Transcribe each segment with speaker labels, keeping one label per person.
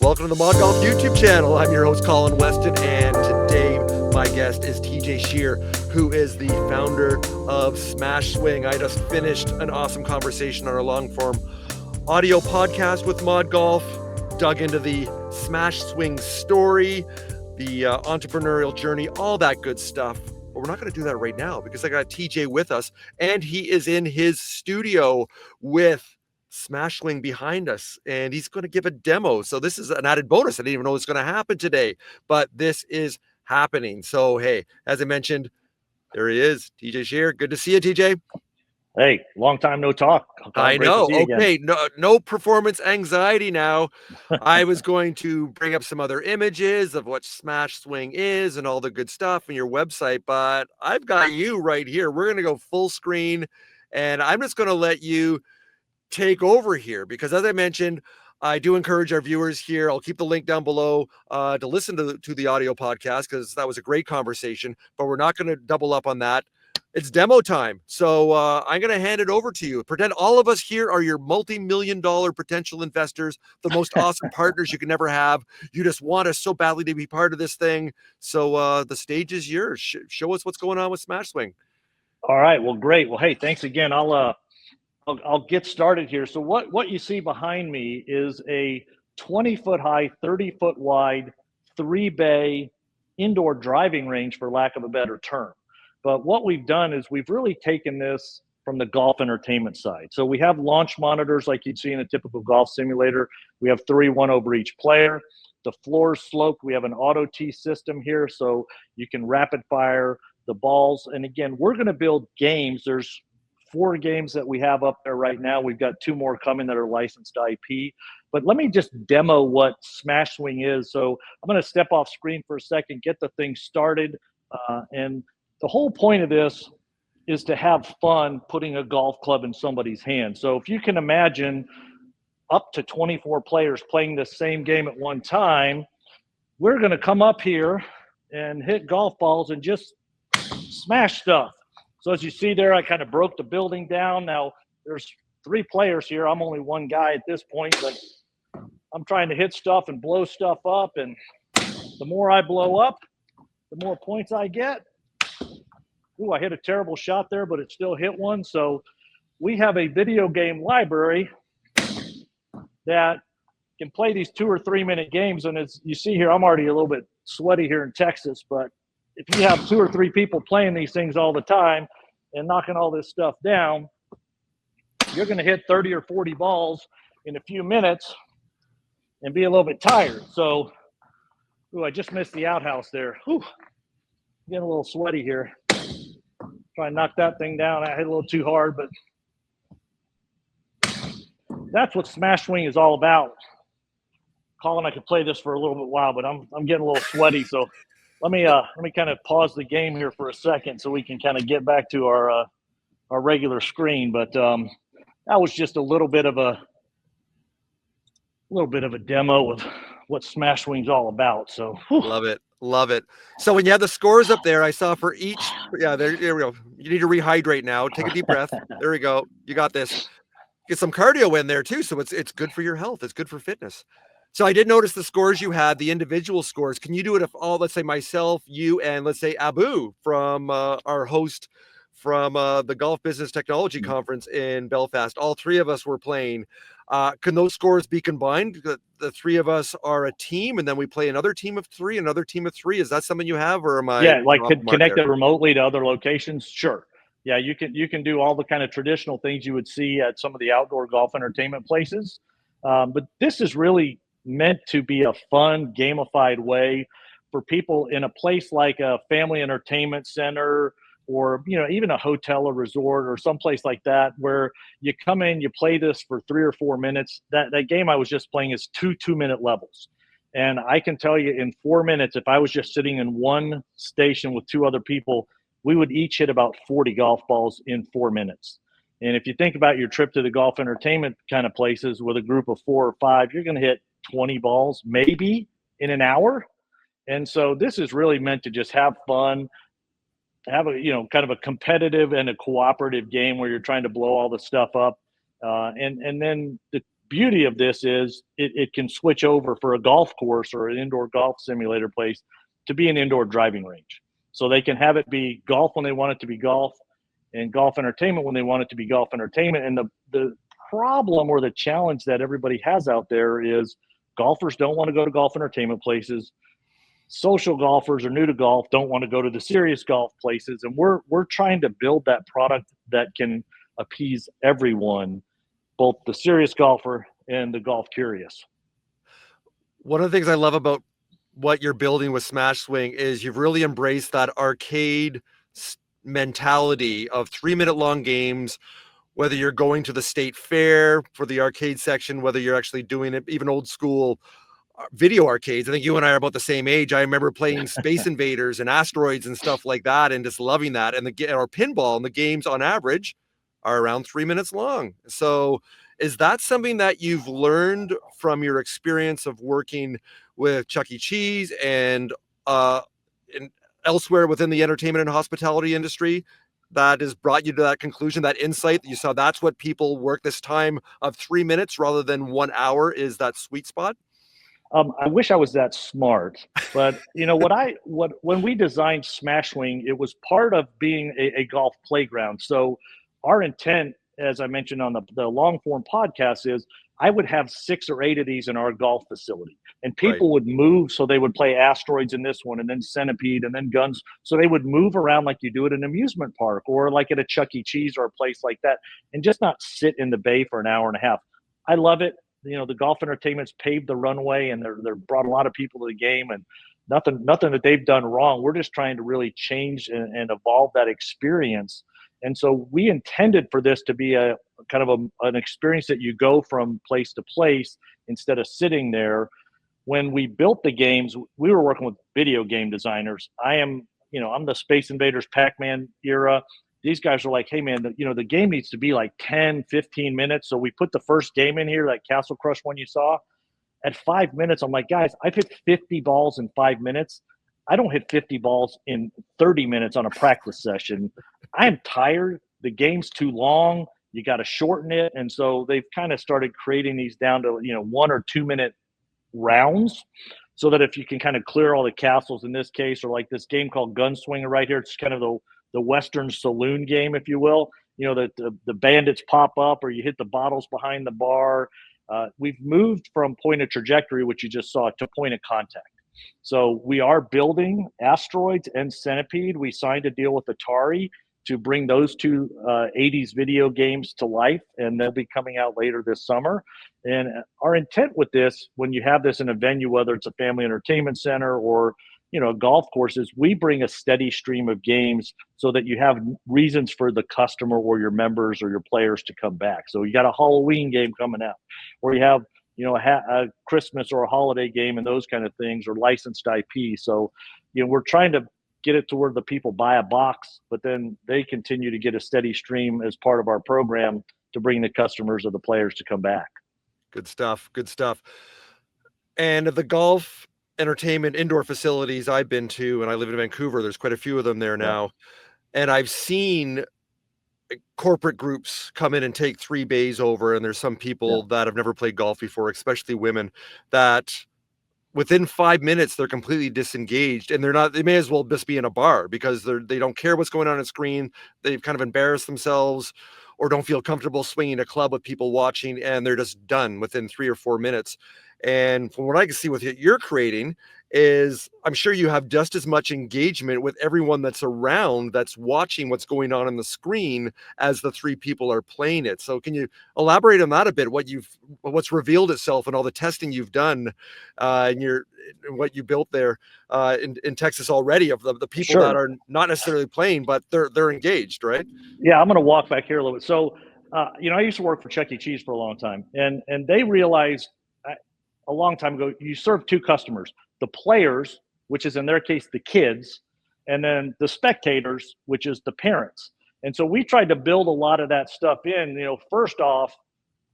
Speaker 1: Welcome to the Mod Golf YouTube channel. I'm your host, Colin Weston, and today my guest is TJ Schier, who is the founder of SmashSwing. I just finished an awesome conversation on our long-form audio podcast with Mod Golf, dug into the SmashSwing story, the entrepreneurial journey, all that good stuff. But we're not going to do that right now because I got TJ with us, and he is in his studio with SmashSwing behind us, and he's going to give a demo. So this is an added bonus. I didn't even know what's going to happen today, but this is happening. So, hey, as I mentioned, there he is, TJ Schier. Good to see you, TJ.
Speaker 2: Hey, long time no talk.
Speaker 1: I know. Okay, no performance anxiety now. I was going to bring up some other images of what SmashSwing is and all the good stuff in your website, but I've got you right here. We're going to go full screen, and I'm just going to let you take over here because, as I mentioned, I do encourage our viewers here. I'll keep the link down below to listen to the audio podcast because that was a great conversation, but we're not going to double up on that. It's demo time. So I'm going to hand it over to you. Pretend all of us here are your multi-million-dollar potential investors, the most awesome partners you can ever have. You just want us so badly to be part of this thing. So the stage is yours. Show us what's going on with SmashSwing.
Speaker 2: All right. Well, great. Well, hey, thanks again. I'll get started here. So what you see behind me is a 20-foot high, 30-foot wide, 3-bay indoor driving range, for lack of a better term. But what we've done is we've really taken this from the golf entertainment side. So we have launch monitors like you'd see in a typical golf simulator. We have 3, 1 over each player. The floor is sloped. We have an auto tee system here, so you can rapid fire the balls. And again, we're going to build games. There's 4 games that we have up there right now. We've got 2 more coming that are licensed IP. But let me just demo what SmashSwing is. So I'm going to step off screen for a second, get the thing started. And the whole point of this is to have fun putting a golf club in somebody's hand. So if you can imagine up to 24 players playing the same game at one time, we're going to come up here and hit golf balls and just smash stuff. So as you see there, I kind of broke the building down. Now there's 3 players here. I'm only one guy at this point, but I'm trying to hit stuff and blow stuff up. And the more I blow up, the more points I get. Ooh, I hit a terrible shot there, but it still hit one. So we have a video game library that can play these 2 or 3 minute games. And as you see here, I'm already a little bit sweaty here in Texas, but if you have 2 or 3 people playing these things all the time and knocking all this stuff down, you're going to hit 30 or 40 balls in a few minutes and be a little bit tired. So, ooh, I just missed the outhouse there. Whew, getting a little sweaty here. Try and knock that thing down. I hit a little too hard, but that's what SmashSwing is all about. Colin, I could play this for a little bit while, but I'm getting a little sweaty, so let me kind of pause the game here for a second so we can kind of get back to our regular screen. But that was just a little bit of a demo of what SmashSwing's all about. So whew.
Speaker 1: Love it. So when you have the scores up there, I saw for each, yeah, there we go. You need to rehydrate now. Take a deep breath. There we go. You got this. Get some cardio in there too. So it's good for your health. It's good for fitness. So I did notice the scores you had, the individual scores. Can you do it if all, let's say myself, you, and let's say Abu from our host from the Golf Business Technology Conference in Belfast, all 3 of us were playing. Can those scores be combined? The 3 of us are a team, and then we play another team of 3, another team of 3. Is that something you have, or am I?
Speaker 2: Yeah, like connected remotely to other locations? Sure. Yeah, you can do all the kind of traditional things you would see at some of the outdoor golf entertainment places. But this is really meant to be a fun, gamified way for people in a place like a family entertainment center, or even a hotel or resort or someplace like that, where you come in, you play this for 3 or 4 minutes. That game I was just playing is 2 2-minute levels. And I can tell you in 4 minutes, if I was just sitting in one station with 2 other people, we would each hit about 40 golf balls in 4 minutes. And if you think about your trip to the golf entertainment kind of places with a group of 4 or 5, you're going to hit 20 balls maybe in an hour. And so this is really meant to just have fun, have a kind of a competitive and a cooperative game where you're trying to blow all the stuff up, and then beauty of this is it can switch over for a golf course or an indoor golf simulator place to be an indoor driving range. So they can have it be golf when they want it to be golf, and golf entertainment when they want it to be golf entertainment. And the problem or the challenge that everybody has out there is golfers don't want to go to golf entertainment places. Social golfers or new to golf don't want to go to the serious golf places. And we're trying to build that product that can appease everyone, both the serious golfer and the golf curious.
Speaker 1: One of the things I love about what you're building with SmashSwing is you've really embraced that arcade mentality of 3-minute long games, whether you're going to the state fair for the arcade section, whether you're actually doing it, even old school video arcades. I think you and I are about the same age. I remember playing Space Invaders and Asteroids and stuff like that, and just loving that. And or pinball, and the games on average are around 3 minutes long. So is that something that you've learned from your experience of working with Chuck E. Cheese and elsewhere within the entertainment and hospitality industry that has brought you to that conclusion, that insight that you saw that's what people work, this time of 3 minutes rather than 1 hour is that sweet spot?
Speaker 2: I wish I was that smart, but you know when we designed SmashSwing, it was part of being a golf playground. So our intent, as I mentioned on the long form podcast, is I would have 6 or 8 of these in our golf facility, and people would move. So they would play Asteroids in this one, and then Centipede, and then Guns. So they would move around like you do at an amusement park or like at a Chuck E. Cheese or a place like that, and just not sit in the bay for an hour and a half. I love it. You know, the golf entertainment's paved the runway, and they're brought a lot of people to the game, and nothing that they've done wrong. We're just trying to really change and evolve that experience. And so we intended for this to be a kind of an experience that you go from place to place instead of sitting there. When we built the games, we were working with video game designers. I'm the Space Invaders, Pac-Man era. These guys are like, hey man, the game needs to be like 10, 15 minutes. So we put the first game in here, that Castle Crush one you saw. At 5 minutes, I'm like, guys, I've hit 50 balls in 5 minutes. I don't hit 50 balls in 30 minutes on a practice session. I'm tired. The game's too long. You got to shorten it. And so they've kind of started creating these down to, 1 or 2 minute rounds, so that if you can kind of clear all the castles in this case, or like this game called Gunswinger right here, it's kind of the Western saloon game, if you will, that the bandits pop up or you hit the bottles behind the bar. We've moved from point of trajectory, which you just saw, to point of contact. So we are building Asteroids and Centipede. We signed a deal with Atari to bring those two 80s video games to life, and they'll be coming out later this summer. And our intent with this, when you have this in a venue, whether it's a family entertainment center or golf courses, we bring a steady stream of games so that you have reasons for the customer or your members or your players to come back. So you got a Halloween game coming out, or you have a Christmas or a holiday game and those kind of things, or licensed IP. So we're trying to get it to where the people buy a box, but then they continue to get a steady stream as part of our program to bring the customers or the players to come back.
Speaker 1: Good stuff. Good stuff. And the golf entertainment indoor facilities I've been to, and I live in Vancouver, there's quite a few of them there now. Yeah. And I've seen corporate groups come in and take 3 bays over. And there's some people that have never played golf before, especially women, that within 5 minutes, they're completely disengaged, and they may as well just be in a bar because they don't care what's going on screen. They've kind of embarrassed themselves or don't feel comfortable swinging a club with people watching, and they're just done within 3 or 4 minutes. And from what I can see with what you're creating is, I'm sure you have just as much engagement with everyone that's around, that's watching what's going on the screen, as the 3 people are playing it. So can you elaborate on that a bit? What's revealed itself and all the testing you've done and what you built there in Texas already, of the people that are not necessarily playing, but they're engaged, right?
Speaker 2: Yeah, I'm going to walk back here a little bit. So, I used to work for Chuck E. Cheese for a long time, and they realized a long time ago, you serve 2 customers: the players, which is in their case the kids, and then the spectators, which is the parents. And so we tried to build a lot of that stuff in. First off,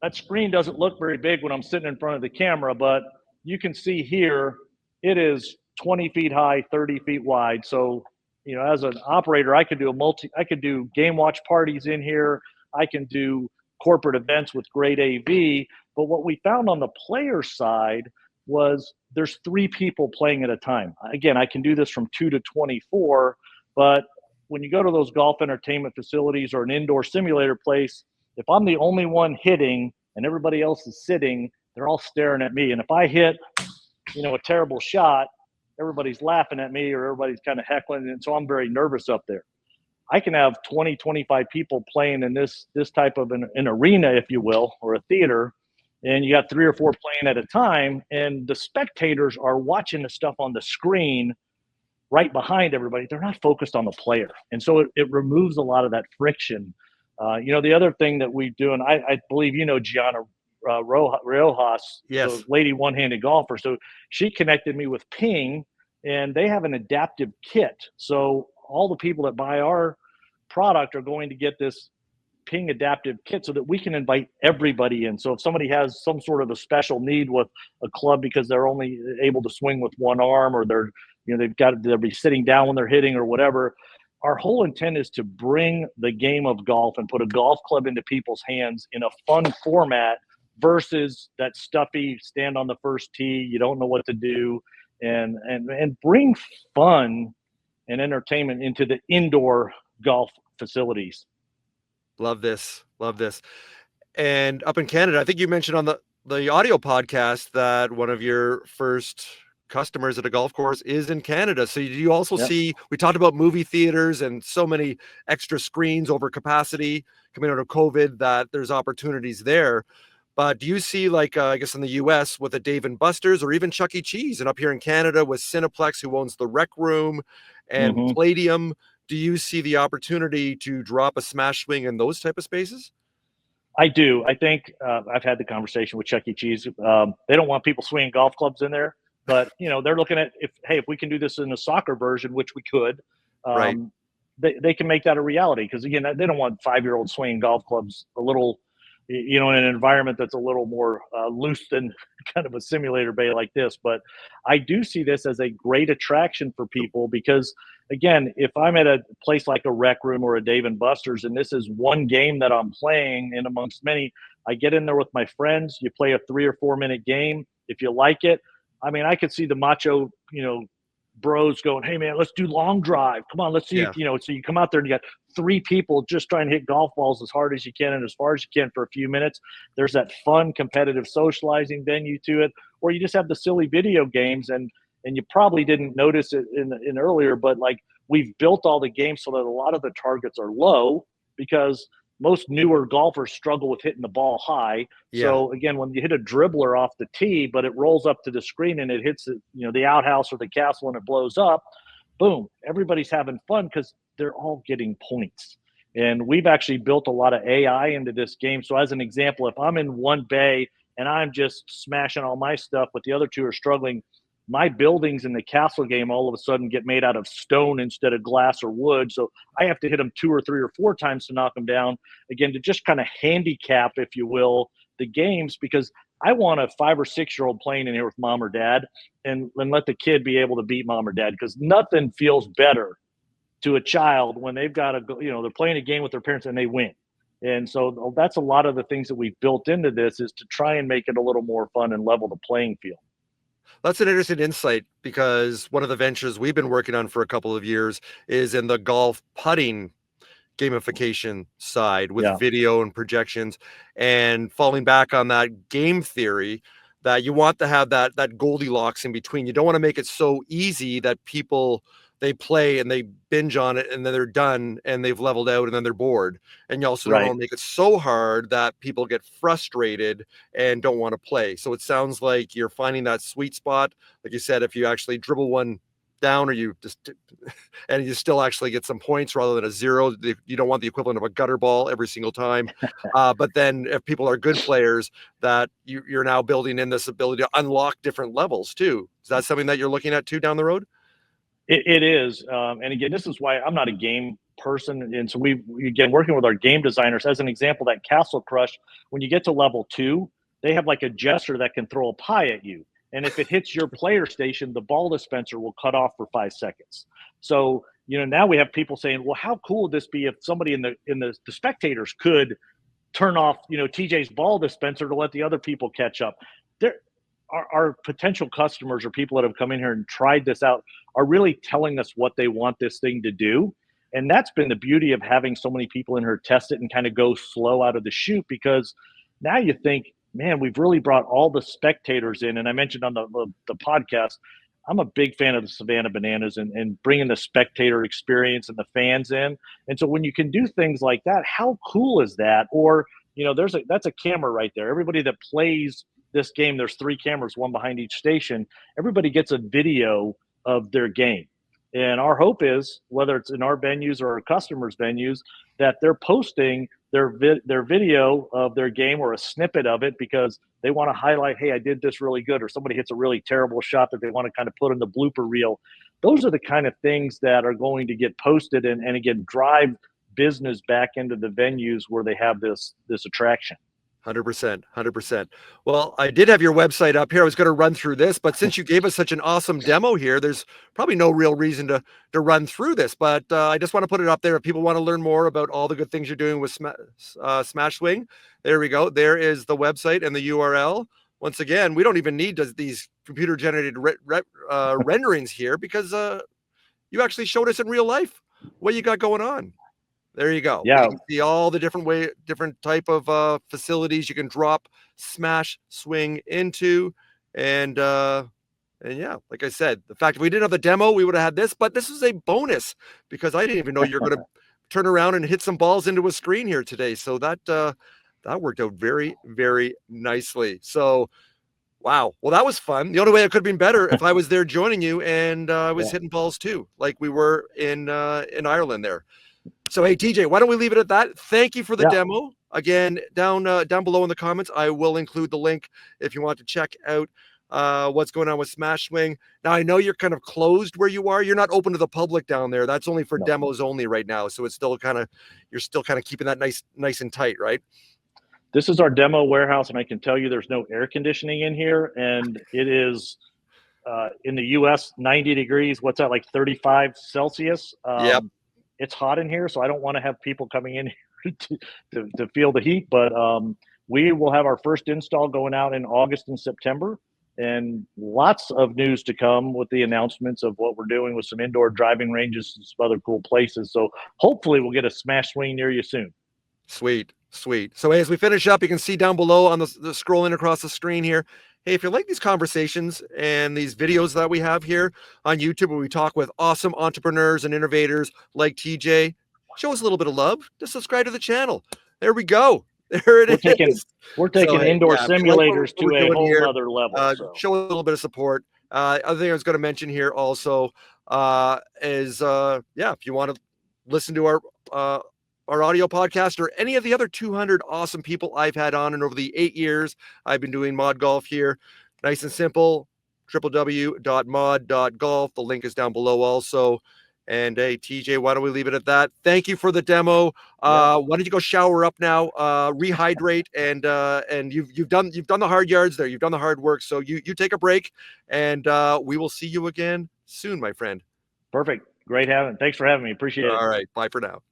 Speaker 2: that screen doesn't look very big when I'm sitting in front of the camera, but you can see here it is 20 feet high, 30 feet wide. So as an operator, I could do game watch parties in here. I can do corporate events with great AV. But what we found on the player side was there's 3 people playing at a time. Again, I can do this from 2 to 24, but when you go to those golf entertainment facilities or an indoor simulator place, if I'm the only one hitting and everybody else is sitting, they're all staring at me. And if I hit, a terrible shot, everybody's laughing at me or everybody's kind of heckling. And so I'm very nervous up there. I can have 20, 25 people playing in this type of an arena, if you will, or a theater, and you got 3 or 4 playing at a time, and the spectators are watching the stuff on the screen right behind everybody. They're not focused on the player. And so it removes a lot of that friction. The other thing that we do, and I believe Gianna Riojas,
Speaker 1: Yes.
Speaker 2: the lady one-handed golfer. So she connected me with Ping, and they have an adaptive kit. So all the people that buy our product are going to get this Ping adaptive kit so that we can invite everybody in. So if somebody has some sort of a special need with a club because they're only able to swing with one arm, or they'll be sitting down when they're hitting or whatever. Our whole intent is to bring the game of golf and put a golf club into people's hands in a fun format versus that stuffy stand on the first tee, you don't know what to do, and bring fun and entertainment into the indoor golf facilities.
Speaker 1: Love this. And up in Canada, I think you mentioned on the audio podcast that one of your first customers at a golf course is in Canada. So do you also see, we talked about movie theaters and so many extra screens over capacity coming out of COVID, that there's opportunities there. But do you see, like, I guess in the US with a Dave & Buster's or even Chuck E. Cheese, and up here in Canada with Cineplex, who owns the Rec Room and Palladium, do you see the opportunity to drop a SmashSwing in those type of spaces?
Speaker 2: I do. I think I've had the conversation with Chuck E. Cheese. They don't want people swinging golf clubs in there, but they're looking at if we can do this in a soccer version, which we could,
Speaker 1: right.
Speaker 2: They can make that a reality. Because again, they don't want 5-year-olds swinging golf clubs a little, in an environment that's a little more loose than kind of a simulator bay like this. But I do see this as a great attraction for people because, again, if I'm at a place like a Rec Room or a Dave & Buster's, and this is one game that I'm playing, and amongst many, I get in there with my friends, you play a 3 or 4 minute game. If you like it, I mean, I could see the macho, bros going, hey man, let's do long drive. Come on, let's see. So you come out there and you got 3 people just trying to hit golf balls as hard as you can and as far as you can for a few minutes. There's that fun, competitive socializing venue to it. Or you just have the silly video games, and you probably didn't notice it in earlier, but like we've built all the games so that a lot of the targets are low because most newer golfers struggle with hitting the ball high.
Speaker 1: Yeah.
Speaker 2: So again, when you hit a dribbler off the tee, but it rolls up to the screen and it hits the outhouse or the castle and it blows up, boom, everybody's having fun because they're all getting points. And we've actually built a lot of AI into this game. So as an example, if I'm in one bay and I'm just smashing all my stuff, but the other 2 are struggling, my buildings in the castle game all of a sudden get made out of stone instead of glass or wood. So I have to hit them 2 or 3 or 4 times to knock them down, again, to just kind of handicap, if you will, the games, because I want a 5 or 6-year-old playing in here with mom or dad and let the kid be able to beat mom or dad, because nothing feels better to a child when they've got they're playing a game with their parents and they win. And so that's a lot of the things that we've built into this, is to try and make it a little more fun and level the playing field.
Speaker 1: That's an interesting insight, because one of the ventures we've been working on for a couple of years is in the golf putting gamification side with video and projections, and falling back on that game theory that you want to have that Goldilocks in between. You don't want to make it so easy that people, they play and they binge on it and then they're done and they've leveled out and then they're bored. And you also don't want to make it so hard that people get frustrated and don't want to play. So it sounds like you're finding that sweet spot. Like you said, if you actually dribble one down, or you just, and you still actually get some points rather than a 0, you don't want the equivalent of a gutter ball every single time. But then if people are good players, that you're now building in this ability to unlock different levels too. Is that something that you're looking at too down the road?
Speaker 2: It is. And again, this is why I'm not a game person. And so again, working with our game designers, as an example, that Castle Crush, when you get to level 2, they have like a jester that can throw a pie at you. And if it hits your player station, the ball dispenser will cut off for 5 seconds. So, now we have people saying, well, how cool would this be if somebody in the spectators could turn off, TJ's ball dispenser to let the other people catch up. There, our potential customers or people that have come in here and tried this out are really telling us what they want this thing to do. And that's been the beauty of having so many people in here test it and kind of go slow out of the chute, because now you think, man, we've really brought all the spectators in. And I mentioned on the podcast, I'm a big fan of the Savannah Bananas and bringing the spectator experience and the fans in. And so when you can do things like that, how cool is that? Or, that's a camera right there. Everybody that plays this game, there's 3 cameras, one behind each station. Everybody gets a video of their game. And our hope is, whether it's in our venues or our customers' venues, that they're posting their video of their game or a snippet of it because they want to highlight, hey, I did this really good, or somebody hits a really terrible shot that they want to kind of put in the blooper reel. Those are the kind of things that are going to get posted and again, drive business back into the venues where they have this attraction.
Speaker 1: 100%. Well, I did have your website up here. I was going to run through this, but since you gave us such an awesome demo here, there's probably no real reason to run through this, but I just want to put it up there. If people want to learn more about all the good things you're doing with SmashSwing, there we go. There is the website and the URL. Once again, we don't even need these computer generated renderings here, because you actually showed us in real life what you got going on. There you go.
Speaker 2: Yeah.
Speaker 1: You can see all the different type of facilities you can drop SmashSwing into. And yeah, like I said, the fact that we didn't have the demo, we would have had this, but this is a bonus because I didn't even know you're going to turn around and hit some balls into a screen here today. So that worked out very, very nicely. So, wow. Well, that was fun. The only way it could have been better if I was there joining you and I was hitting balls too, like we were in Ireland there. So, hey, TJ, why don't we leave it at that? Thank you for the demo. Again, down below in the comments, I will include the link if you want to check out what's going on with SmashSwing. Now, I know you're kind of closed where you are. You're not open to the public down there. That's only for demos only right now. So it's still you're still kind of keeping that nice and tight, right?
Speaker 2: This is our demo warehouse, and I can tell you there's no air conditioning in here, and it is in the U.S. 90 degrees. What's that, like 35 Celsius?
Speaker 1: Yep.
Speaker 2: It's hot in here, so I don't want to have people coming in here to feel the heat. But we will have our first install going out in August and September, and lots of news to come with the announcements of what we're doing with some indoor driving ranges and some other cool places. So hopefully we'll get a SmashSwing near you soon.
Speaker 1: Sweet. So as we finish up, you can see down below on the scrolling across the screen here. Hey, if you like these conversations and these videos that we have here on YouTube, where we talk with awesome entrepreneurs and innovators like TJ, show us a little bit of love. Just subscribe to the channel. There we go. There it is.
Speaker 2: We're taking indoor simulators to a whole other level.
Speaker 1: Show a little bit of support. Other thing I was going to mention here also is, if you want to listen to our audio podcast or any of the other 200 awesome people I've had on and over the 8 years I've been doing Mod Golf here. Nice and simple, www.mod.golf. The link is down below also. And hey, TJ, why don't we leave it at that? Thank you for the demo. Why don't you go shower up now, rehydrate, and you've done the hard yards there. You've done the hard work. So you take a break, and we will see you again soon, my friend.
Speaker 2: Perfect. Great having. Thanks for having me. Appreciate it.
Speaker 1: All right. Bye for now.